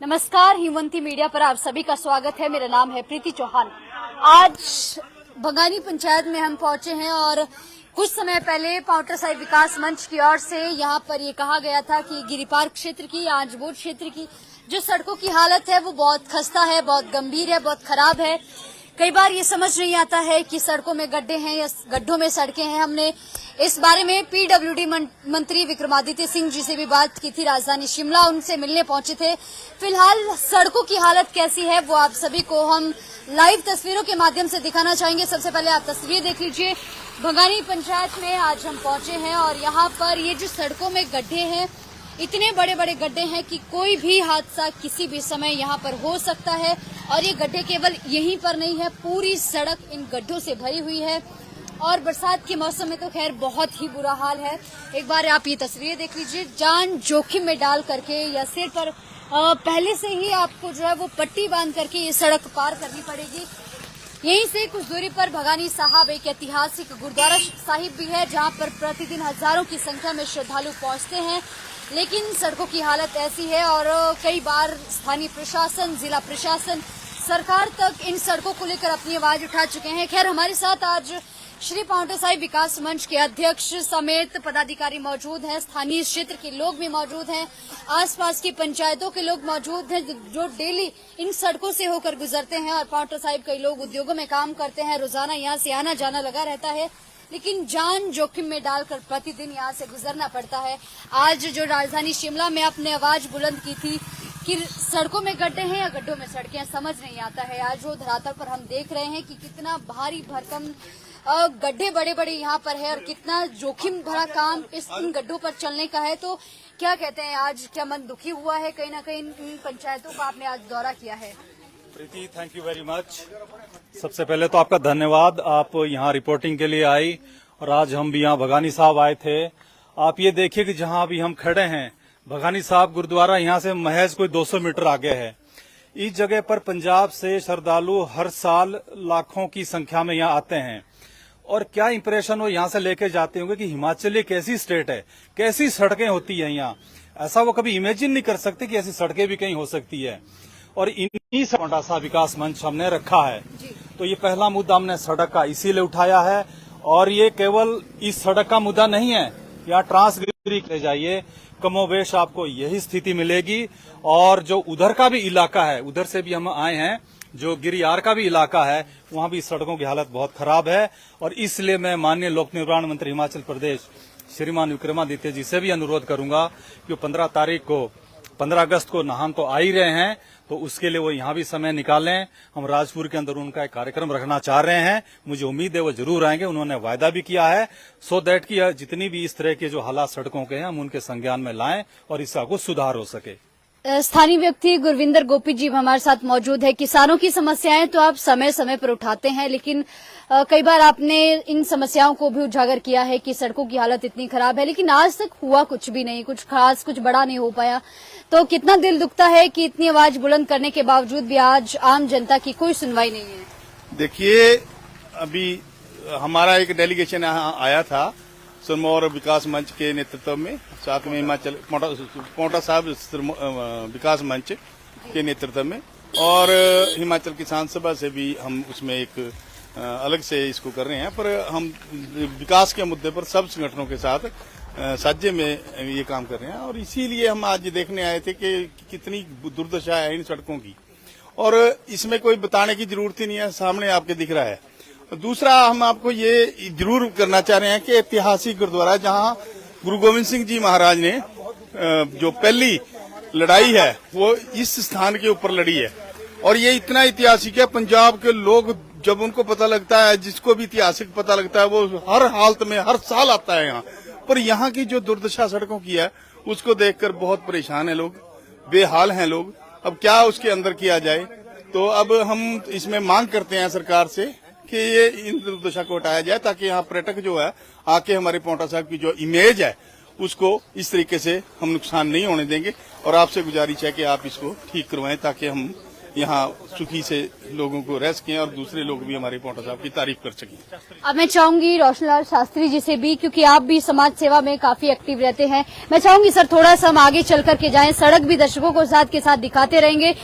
नमस्कार, हिमवंती मीडिया पर आप सभी का स्वागत है। मेरा नाम है प्रीति चौहान। आज बंगानी पंचायत में हम पहुंचे हैं और कुछ समय पहले पांवटा साहिब विकास मंच की ओर से यहां पर ये कहा गया था कि गिरिपार क्षेत्र की, आंजबोट क्षेत्र की जो सड़कों की हालत है वो बहुत खस्ता है, बहुत गंभीर है, बहुत खराब है। कई बार ये समझ नहीं आता है कि सड़कों में गड्ढे हैं या गड्ढों में सड़कें हैं। हमने इस बारे में पीडब्ल्यूडी मंत्री विक्रमादित्य सिंह जी से भी बात की थी, राजधानी शिमला उनसे मिलने पहुंचे थे। फिलहाल सड़कों की हालत कैसी है वो आप सभी को हम लाइव तस्वीरों के माध्यम से दिखाना चाहेंगे। सबसे पहले आप तस्वीर देख लीजिए। बंगानी पंचायत में आज हम पहुंचे हैं और यहाँ पर ये जो सड़कों में गड्ढे हैं, इतने बड़े बड़े गड्ढे हैं कि कोई भी हादसा किसी भी समय यहाँ पर हो सकता है। और ये गड्ढे केवल यहीं पर नहीं है, पूरी सड़क इन गड्ढों से भरी हुई है और बरसात के मौसम में तो खैर बहुत ही बुरा हाल है। एक बार आप ये तस्वीरें देख लीजिए। जान जोखिम में डाल करके या सिर पर पहले से ही आपको जो है वो पट्टी बांध करके ये सड़क पार करनी पड़ेगी। यहीं से कुछ दूरी पर भगानी साहब एक ऐतिहासिक गुरुद्वारा साहिब भी है, जहां पर प्रतिदिन हजारों की संख्या में श्रद्धालु पहुंचते हैं। लेकिन सड़कों की हालत ऐसी है और कई बार स्थानीय प्रशासन, जिला प्रशासन, सरकार तक इन सड़कों को लेकर अपनी आवाज उठा चुके हैं। खैर, हमारे साथ आज श्री पांवटा साहिब विकास मंच के अध्यक्ष समेत पदाधिकारी मौजूद हैं, स्थानीय क्षेत्र के लोग भी मौजूद हैं, आसपास की पंचायतों के लोग मौजूद हैं जो डेली इन सड़कों से होकर गुजरते हैं। और पांवटा साहिब कई लोग उद्योगों में काम करते हैं, रोजाना यहाँ से आना जाना लगा रहता है, लेकिन जान जोखिम में डालकर प्रतिदिन यहाँ से गुजरना पड़ता है। आज जो राजधानी शिमला में आपने आवाज बुलंद की थी कि सड़कों में गड्ढे हैं या गड्ढों में सड़कें, समझ नहीं आता है। आज वो धरातल पर हम देख रहे हैं कि कितना भारी भरकम गड्ढे बड़े बड़े यहाँ पर है और कितना जोखिम भरा काम इन गड्ढों पर चलने का है। तो क्या कहते हैं, आज क्या मन दुखी हुआ है? कहीं ना कहीं इन पंचायतों का आपने आज दौरा किया है। प्रीति, थैंक यू वेरी मच। सबसे पहले तो आपका धन्यवाद, आप यहाँ रिपोर्टिंग के लिए आई और आज हम भी यहाँ भगानी साहब आए थे। आप ये देखिए कि जहाँ अभी हम खड़े हैं, भगानी साहब गुरुद्वारा यहाँ से महज कोई 200 मीटर आगे है। इस जगह पर पंजाब से श्रद्धालु हर साल लाखों की संख्या में यहाँ आते हैं और क्या इंप्रेशन वो यहाँ से लेके जाते होंगे कि हिमाचल एक ऐसी स्टेट है, कैसी सड़कें होती है यहाँ। ऐसा वो कभी इमेजिन नहीं कर सकते कि ऐसी सड़कें भी कहीं हो सकती है। और इन्हीं से पांवटा साहिब विकास मंच हमने रखा है। तो ये पहला मुद्दा हमने सड़क का इसीलिए उठाया है। और ये केवल इस सड़क का मुद्दा नहीं है, यहाँ ट्रांसगिरी ले जाइए, कमोवेश आपको यही स्थिति मिलेगी। और जो उधर का भी इलाका है, उधर से भी हम आए हैं, जो गिरियार का भी इलाका है, वहां भी सड़कों की हालत बहुत खराब है। और इसलिए मैं माननीय लोक निर्माण मंत्री हिमाचल प्रदेश श्रीमान विक्रमादित्य जी से भी अनुरोध करूंगा कि 15 अगस्त को नहान तो आ ही रहे हैं, तो उसके लिए वो यहाँ भी समय निकालें। हम राजपुर के अंदर उनका एक कार्यक्रम रखना चाह रहे हैं, मुझे उम्मीद है वो जरूर आएंगे। उन्होंने वायदा भी किया है, सो दैट कि जितनी भी इस तरह के जो हालात सड़कों के हैं हम उनके संज्ञान में लाएं और इसका कुछ सुधार हो सके। स्थानीय व्यक्ति गुरविंदर गोपी जी हमारे साथ मौजूद है। किसानों की समस्याएं तो आप समय समय पर उठाते हैं, लेकिन कई बार आपने इन समस्याओं को भी उजागर किया है कि सड़कों की हालत इतनी खराब है, लेकिन आज तक हुआ कुछ भी नहीं, कुछ खास, कुछ बड़ा नहीं हो पाया। तो कितना दिल दुखता है कि इतनी आवाज बुलंद करने के बावजूद भी आज आम जनता की कोई सुनवाई नहीं है। देखिए, अभी हमारा एक डेलीगेशन यहाँ आया था सिरमौर विकास मंच के नेतृत्व में, साथ में हिमाचल पांवटा साहिब विकास मंच के नेतृत्व में, और हिमाचल किसान सभा से भी हम उसमें एक अलग से इसको कर रहे हैं। पर हम विकास के मुद्दे पर सब संगठनों के साथ साझे में ये काम कर रहे हैं। और इसीलिए हम आज देखने आए थे कि कितनी दुर्दशा है इन सड़कों की, और इसमें कोई बताने की जरूरत ही नहीं है, सामने आपके दिख रहा है। दूसरा, हम आपको ये जरूर करना चाह रहे हैं कि ऐतिहासिक गुरुद्वारा, जहां गुरु गोविंद सिंह जी महाराज ने जो पहली लड़ाई है वो इस स्थान के ऊपर लड़ी है, और ये इतना ऐतिहासिक है। पंजाब के लोग जब उनको पता लगता है, जिसको भी ऐतिहासिक पता लगता है, वो हर हालत में हर साल आता है यहाँ। पर यहाँ की जो दुर्दशा सड़कों की है उसको देखकर बहुत परेशान है लोग, बेहाल हैं लोग। अब क्या उसके अंदर किया जाए? तो अब हम इसमें मांग करते हैं सरकार से कि ये इन दुर्दशा को हटाया जाए, ताकि यहाँ पर्यटक जो है आके हमारे पांवटा साहिब की जो इमेज है उसको इस तरीके से हम नुकसान नहीं होने देंगे। और आपसे गुजारिश है कि आप इसको ठीक करवाएं, ताकि हम यहाँ सुखी से लोगों को रह सकें और दूसरे लोग भी हमारे पोंटा साहब की तारीफ कर सकें। अब मैं चाहूंगी रोशनलाल शास्त्री जी से भी, क्योंकि आप भी समाज सेवा में काफी एक्टिव रहते हैं, मैं चाहूंगी सर थोड़ा सा हम आगे चल करके जाएं, सड़क भी दर्शकों को साथ के साथ दिखाते रहेंगे।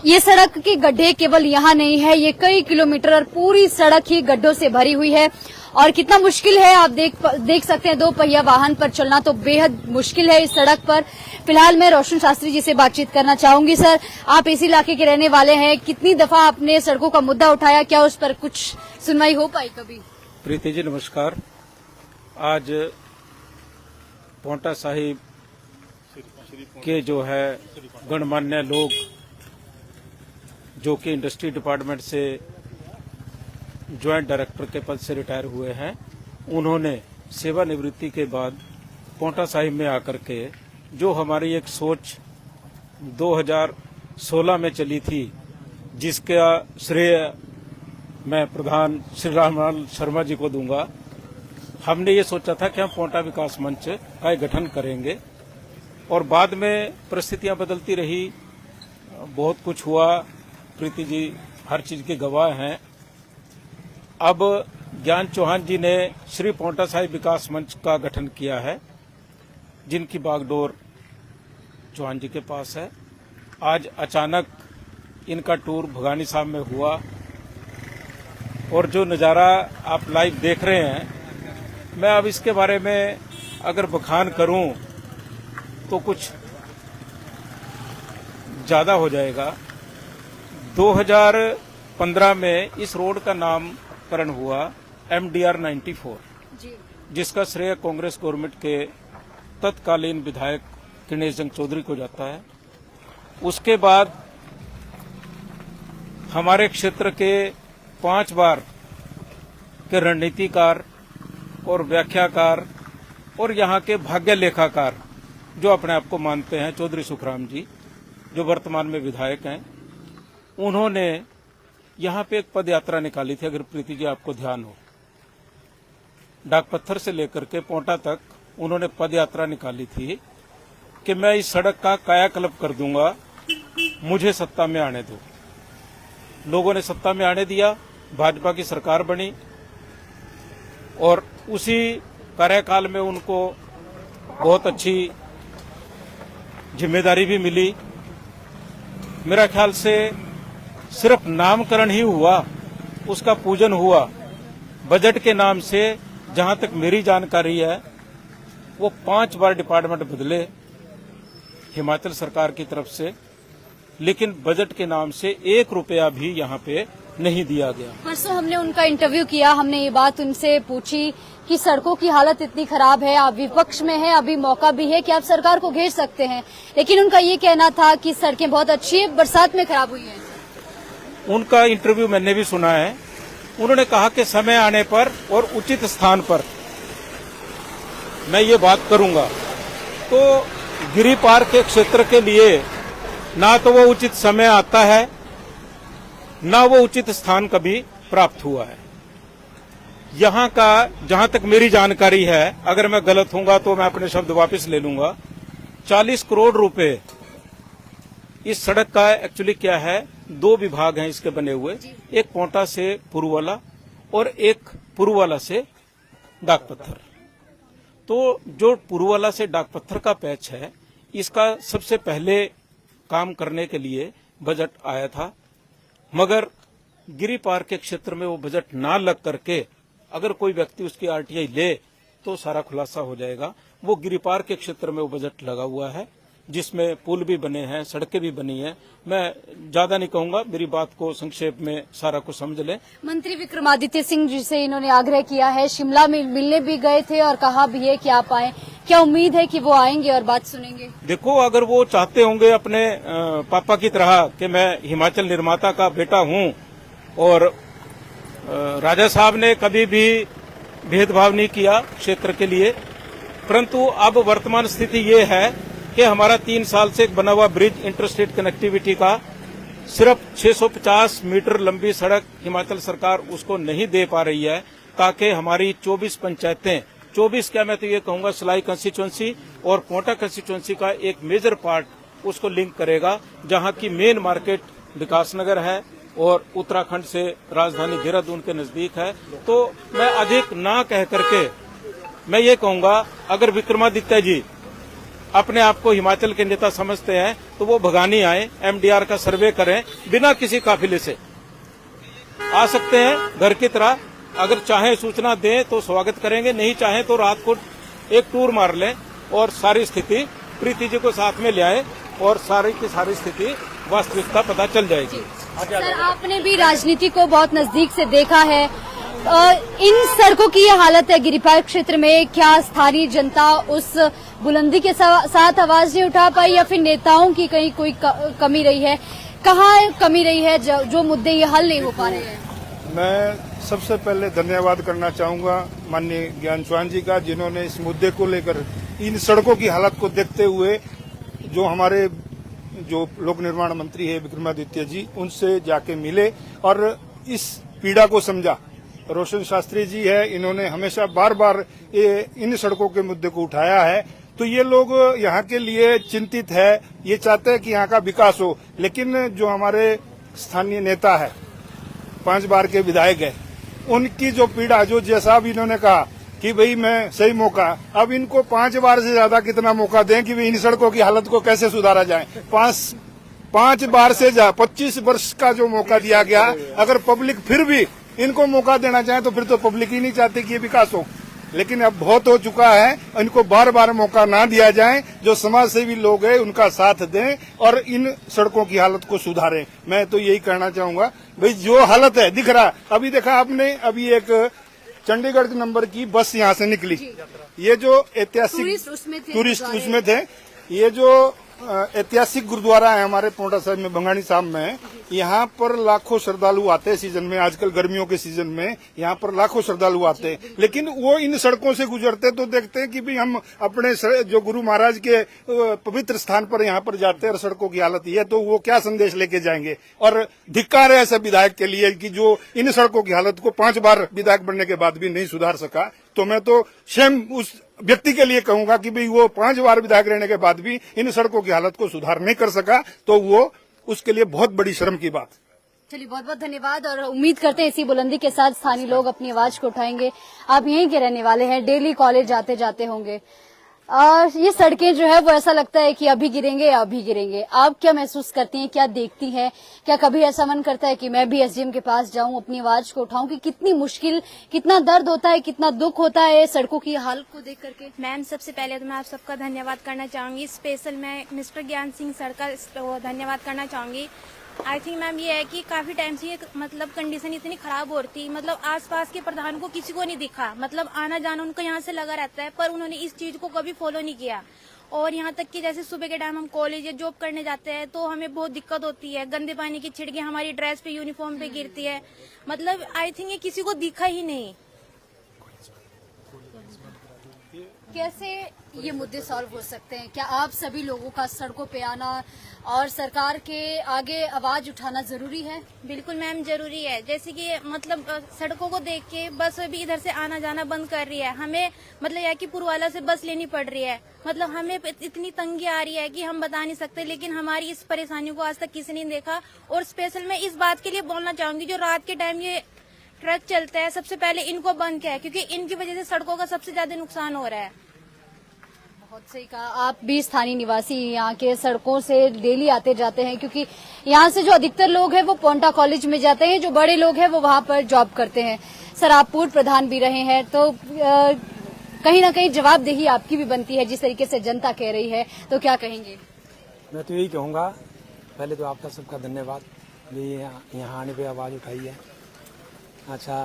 ये सड़क के गड्ढे केवल यहाँ नहीं है, ये कई किलोमीटर और पूरी सड़क ही गड्ढों से भरी हुई है और कितना मुश्किल है आप देख सकते हैं। 2 पहिया वाहन पर चलना तो बेहद मुश्किल है इस सड़क पर। फिलहाल मैं रोशन शास्त्री जी से बातचीत करना चाहूंगी। सर, आप इस इलाके के रहने वाले हैं, कितनी दफा आपने सड़कों का मुद्दा उठाया, क्या उस पर कुछ सुनवाई हो पाई कभी? प्रीति जी नमस्कार। आज पोंटा साहिब के जो है गणमान्य लोग जो कि इंडस्ट्री डिपार्टमेंट से ज्वाइंट डायरेक्टर के पद से रिटायर हुए हैं, उन्होंने सेवानिवृत्ति के बाद पोंटा साहिब में आकर के जो हमारी एक सोच 2016 में चली थी, जिसका श्रेय मैं प्रधान श्री रामलाल शर्मा जी को दूंगा। हमने ये सोचा था कि हम पोंटा विकास मंच का गठन करेंगे और बाद में परिस्थितियां बदलती रही, बहुत कुछ हुआ। प्रीति जी हर चीज के गवाह हैं। अब ज्ञान चौहान जी ने श्री पोंटा साहिब विकास मंच का गठन किया है, जिनकी बागडोर चौहान जी के पास है। आज अचानक इनका टूर भगानी साहब में हुआ और जो नज़ारा आप लाइव देख रहे हैं, मैं अब इसके बारे में अगर बखान करूं तो कुछ ज्यादा हो जाएगा। 2015 में इस रोड का नामकरण हुआ MDR 94, जिसका श्रेय कांग्रेस गवर्नमेंट के तत्कालीन विधायक गणेश जंग चौधरी को जाता है। उसके बाद हमारे क्षेत्र के 5 बार के रणनीतिकार और व्याख्याकार और यहाँ के भाग्य लेखाकार जो अपने आप को मानते हैं, चौधरी सुखराम जी जो वर्तमान में विधायक हैं, उन्होंने यहाँ पे एक पद यात्रा निकाली थी। अगर प्रीति जी आपको ध्यान हो, डाकपत्थर से लेकर के पोंटा तक उन्होंने पद यात्रा निकाली थी कि मैं इस सड़क का कायाकल्प कर दूंगा, मुझे सत्ता में आने दो। लोगों ने सत्ता में आने दिया, भाजपा की सरकार बनी और उसी कार्यकाल में उनको बहुत अच्छी जिम्मेदारी भी मिली। मेरा ख्याल से सिर्फ नामकरण ही हुआ, उसका पूजन हुआ। बजट के नाम से जहां तक मेरी जानकारी है वो 5 बार डिपार्टमेंट बदले हिमाचल सरकार की तरफ से, लेकिन बजट के नाम से 1 रुपया भी यहाँ पे नहीं दिया गया। परसों हमने उनका इंटरव्यू किया, हमने ये बात उनसे पूछी कि सड़कों की हालत इतनी खराब है, आप विपक्ष में हैं, अभी मौका भी है कि आप सरकार को घेर सकते हैं, लेकिन उनका ये कहना था कि सड़कें बहुत अच्छी है, बरसात में खराब हुई है। उनका इंटरव्यू मैंने भी सुना है। उन्होंने कहा कि समय आने पर और उचित स्थान पर मैं ये बात करूंगा। तो गिरी पार के क्षेत्र के लिए ना तो वो उचित समय आता है, ना वो उचित स्थान कभी प्राप्त हुआ है। यहाँ का जहां तक मेरी जानकारी है, अगर मैं गलत हूंगा तो मैं अपने शब्द वापस ले लूंगा, 40 करोड़ रुपए इस सड़क का एक्चुअली क्या है, 2 विभाग हैं इसके बने हुए, एक पोंटा से पुरुवाला और एक पुरुवाला से डाकपत्थर। तो जो पुरुवाला से डाकपत्थर का पैच है, इसका सबसे पहले काम करने के लिए बजट आया था, मगर गिरी पार के क्षेत्र में वो बजट ना लग करके अगर कोई व्यक्ति उसकी RTI ले तो सारा खुलासा हो जाएगा। वो गिरी पार के क्षेत्र में वो बजट लगा हुआ है, जिसमें पुल भी बने हैं, सड़कें भी बनी हैं। मैं ज्यादा नहीं कहूंगा, मेरी बात को संक्षेप में सारा कुछ समझ लें। मंत्री विक्रमादित्य सिंह जी से इन्होंने आग्रह किया है, शिमला में मिलने भी गए थे और कहा भी है कि आप आए, क्या उम्मीद है कि वो आएंगे और बात सुनेंगे? देखो, अगर वो चाहते होंगे अपने पापा की तरह कि मैं हिमाचल निर्माता का बेटा हूं, और राजा साहब ने कभी भी भेदभाव नहीं किया क्षेत्र के लिए, परंतु अब वर्तमान स्थिति ये है कि हमारा 3 साल से बना हुआ ब्रिज इंटरस्टेट कनेक्टिविटी का सिर्फ 650 मीटर लंबी सड़क हिमाचल सरकार उसको नहीं दे पा रही है, ताकि हमारी 24 पंचायतें, 24 क्या मैं तो ये कहूंगा सलाई कंस्टिट्यूंसी और पोंटा कंस्टिट्यूंसी का एक मेजर पार्ट उसको लिंक करेगा, जहां की मेन मार्केट विकासनगर है और उत्तराखंड से राजधानी देहरादून के नजदीक है। तो मैं अधिक ना कह करके मैं ये कहूंगा, अगर विक्रमादित्य जी अपने आप को हिमाचल के नेता समझते हैं तो वो भगानी आए, एमडीआर का सर्वे करें, बिना किसी काफिले से आ सकते हैं घर की तरह। अगर चाहें सूचना दें तो स्वागत करेंगे, नहीं चाहें तो रात को एक टूर मार लें और सारी स्थिति प्रीति जी को साथ में ले आए और सारी की सारी स्थिति वास्तविकता पता चल जाएगी। सर, आपने भी राजनीति को बहुत नजदीक से देखा है। इन सड़कों की ये हालत है गिरिपार क्षेत्र में, क्या स्थानीय जनता उस बुलंदी के साथ आवाज नहीं उठा पाई या फिर नेताओं की कहीं कोई कमी रही है? कहाँ कमी रही है जो मुद्दे ये हल नहीं हो पा रहे हैं? मैं सबसे पहले धन्यवाद करना चाहूंगा माननीय ज्ञान चौहान जी का, जिन्होंने इस मुद्दे को लेकर इन सड़कों की हालत को देखते हुए जो हमारे जो लोक निर्माण मंत्री है विक्रमादित्य जी, उनसे जाके मिले और इस पीड़ा को समझा। रोशन शास्त्री जी है, इन्होंने हमेशा बार बार इन सड़कों के मुद्दे को उठाया है। तो ये लोग यहाँ के लिए चिंतित है, ये चाहते हैं कि यहाँ का विकास हो। लेकिन जो हमारे स्थानीय नेता है, 5 बार के विधायक है, उनकी जो पीड़ा, जो जैसा भी इन्होंने कहा कि भाई मैं सही मौका, अब इनको 5 बार से ज्यादा कितना मौका दें कि इन सड़कों की हालत को कैसे सुधारा जाए। 5 बार से 25 वर्ष का जो मौका दिया गया, अगर पब्लिक फिर भी इनको मौका देना चाहे तो फिर तो पब्लिक ही नहीं चाहती कि ये विकास हो। लेकिन अब बहुत हो चुका है, इनको बार बार मौका ना दिया जाए। जो समाज सेवी लोग हैं उनका साथ दें और इन सड़कों की हालत को सुधारें। मैं तो यही कहना चाहूंगा, भाई जो हालत है दिख रहा, अभी देखा आपने, अभी एक चंडीगढ़ नंबर की बस यहाँ से निकली, ये जो ऐतिहासिक टूरिस्ट उसमें थे, ये जो ऐतिहासिक गुरुद्वारा है हमारे पोंटा साहिब में, बंगाणी साहब में, यहाँ पर लाखों श्रद्धालु आते हैं सीजन में। आजकल गर्मियों के सीजन में यहाँ पर लाखों श्रद्धालु आते हैं, लेकिन वो इन सड़कों से गुजरते तो देखते हैं कि भी हम अपने जो गुरु महाराज के पवित्र स्थान पर यहाँ पर जाते हैं और सड़कों की हालत ये है, तो वो क्या संदेश लेके जाएंगे। और धिक्कार है ऐसे विधायक के लिए कि जो इन सड़कों की हालत को 5 बार विधायक बनने के बाद भी नहीं सुधार सका। तो मैं तो शेम उस व्यक्ति के लिए कहूंगा कि भाई वो 5 बार विधायक रहने के बाद भी इन सड़कों की हालत को सुधार नहीं कर सका, तो वो उसके लिए बहुत बड़ी शर्म की बात। चलिए, बहुत बहुत धन्यवाद और उम्मीद करते हैं इसी बुलंदी के साथ स्थानीय लोग अपनी आवाज को उठाएंगे। आप यहीं के रहने वाले हैं, डेली कॉलेज जाते जाते होंगे। ये सड़कें जो है वो ऐसा लगता है कि अभी गिरेंगे या अभी गिरेंगे। आप क्या महसूस करती हैं, क्या देखती हैं? क्या कभी ऐसा मन करता है कि मैं भी एसडीएम के पास जाऊं, अपनी आवाज को उठाऊं कि कितनी मुश्किल, कितना दर्द होता है, कितना दुख होता है सड़कों की हालत को देख करके? मैम, सबसे पहले तो मैं आप सबका धन्यवाद करना चाहूंगी। स्पेशल मैं मिस्टर ज्ञान सिंह सर का धन्यवाद करना चाहूंगी। आई थिंक मैम ये है कि काफी टाइम से ये मतलब कंडीशन इतनी खराब हो रही थी, मतलब आसपास के प्रधान को किसी को नहीं दिखा, मतलब आना जाना उनका यहाँ से लगा रहता है, पर उन्होंने इस चीज को कभी फॉलो नहीं किया। और यहाँ तक कि जैसे सुबह के टाइम हम कॉलेज या जॉब करने जाते हैं तो हमें बहुत दिक्कत होती है, गंदे पानी की छिड़कें हमारी ड्रेस पे, यूनिफॉर्म पे गिरती है। मतलब आई थिंक ये किसी को दिखा ही नहीं। कैसे ये मुद्दे सॉल्व हो सकते हैं? क्या आप सभी लोगों का सड़कों पे आना और सरकार के आगे आवाज उठाना जरूरी है? बिल्कुल मैम, जरूरी है। जैसे कि मतलब सड़कों को देख के बस भी इधर से आना जाना बंद कर रही है। हमें मतलब यह कि पुरवाला से बस लेनी पड़ रही है, मतलब हमें इतनी तंगी आ रही है कि हम बता नहीं सकते। लेकिन हमारी इस परेशानियों को आज तक किसी ने देखा। और स्पेशल मैं इस बात के लिए बोलना चाहूंगी, जो रात के टाइम ये ट्रक चलता है, सबसे पहले इनको बंद किया है, क्योंकि इनकी वजह से सड़कों का सबसे ज्यादा नुकसान हो रहा है। बहुत सही कहा। आप भी स्थानीय निवासी यहाँ के सड़कों से डेली आते जाते हैं, क्योंकि यहाँ से जो अधिकतर लोग हैं वो पोंटा कॉलेज में जाते हैं, जो बड़े लोग हैं वो वहाँ पर जॉब करते हैं। सर, आप पूर्व प्रधान भी रहे हैं, तो कहीं ना कहीं जवाबदेही आपकी भी बनती है जिस तरीके से जनता कह रही है, तो क्या कहेंगे? मैं तो यही कहूँगा, पहले तो आपका सबका धन्यवाद, यहाँ आने पे आवाज़ उठाई है। अच्छा,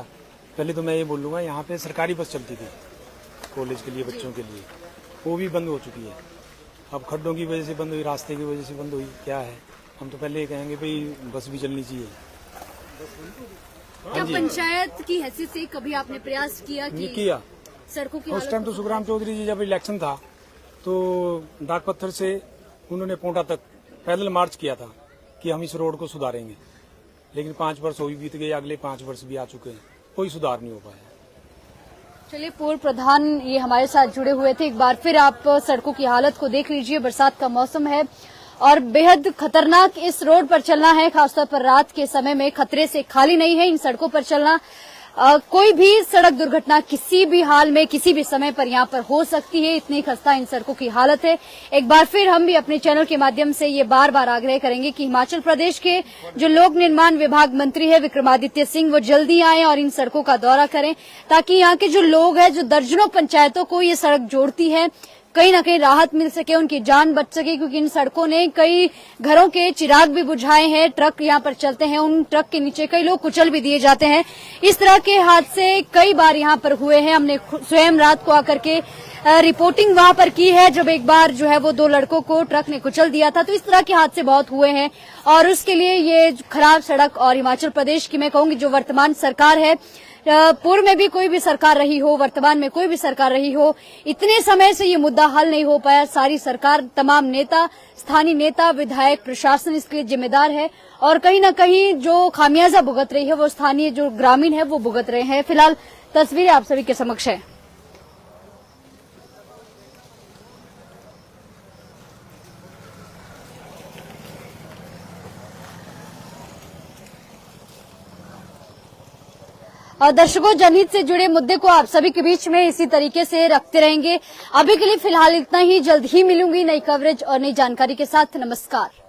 पहले तो मैं ये बोलूँगा, यहाँ पे सरकारी बस चलती थी कॉलेज के लिए, बच्चों के लिए, वो भी बंद हो चुकी है। अब खड्डों की वजह से बंद हुई, रास्ते की वजह से बंद हुई, क्या है? हम तो पहले ये कहेंगे भाई बस भी चलनी चाहिए। क्या पंचायत की हैसियत से कभी आपने प्रयास किया कि किया? सड़कों की उस टाइम तो सुखराम चौधरी जी जब इलेक्शन था तो डाक पत्थर से उन्होंने पोंटा तक पैदल मार्च किया था कि हम इस रोड को सुधारेंगे। लेकिन 5 वर्ष हो बीत गए, अगले 5 वर्ष भी आ चुके हैं, कोई सुधार नहीं हो पाया। चलिए, पूर्व प्रधान ये हमारे साथ जुड़े हुए थे। एक बार फिर आप सड़कों की हालत को देख लीजिए। बरसात का मौसम है और बेहद खतरनाक इस रोड पर चलना है, खासतौर पर रात के समय में खतरे से खाली नहीं है इन सड़कों पर चलना। कोई भी सड़क दुर्घटना किसी भी हाल में किसी भी समय पर यहाँ पर हो सकती है, इतनी खस्ता इन सड़कों की हालत है। एक बार फिर हम भी अपने चैनल के माध्यम से ये बार बार आग्रह करेंगे कि हिमाचल प्रदेश के जो लोक निर्माण विभाग मंत्री है विक्रमादित्य सिंह, वो जल्दी आए और इन सड़कों का दौरा करें, ताकि यहाँ के जो लोग हैं, जो दर्जनों पंचायतों को ये सड़क जोड़ती है, कहीं ना कहीं राहत मिल सके, उनकी जान बच सके। क्योंकि इन सड़कों ने कई घरों के चिराग भी बुझाए हैं। ट्रक यहाँ पर चलते हैं, उन ट्रक के नीचे कई लोग कुचल भी दिए जाते हैं। इस तरह के हादसे कई बार यहाँ पर हुए हैं। हमने स्वयं रात को आकर के रिपोर्टिंग वहां पर की है, जब एक बार जो है वो 2 लड़कों को ट्रक ने कुचल दिया था। तो इस तरह के हादसे बहुत हुए हैं और उसके लिए ये खराब सड़क और हिमाचल प्रदेश की, मैं कहूंगी, जो वर्तमान सरकार है, पूर्व में भी कोई भी सरकार रही हो, वर्तमान में कोई भी सरकार रही हो, इतने समय से ये मुद्दा हल नहीं हो पाया। सारी सरकार, तमाम नेता, स्थानीय नेता, विधायक, प्रशासन इसके लिए जिम्मेदार है और कहीं न कहीं जो खामियाजा भुगत रही है वो स्थानीय जो ग्रामीण है वो भुगत रहे हैं। फिलहाल तस्वीरें आप सभी के समक्ष है। और दर्शकों, जनहित से जुड़े मुद्दे को आप सभी के बीच में इसी तरीके से रखते रहेंगे। अभी के लिए फिलहाल इतना ही। जल्द ही मिलूंगी नई कवरेज और नई जानकारी के साथ। नमस्कार।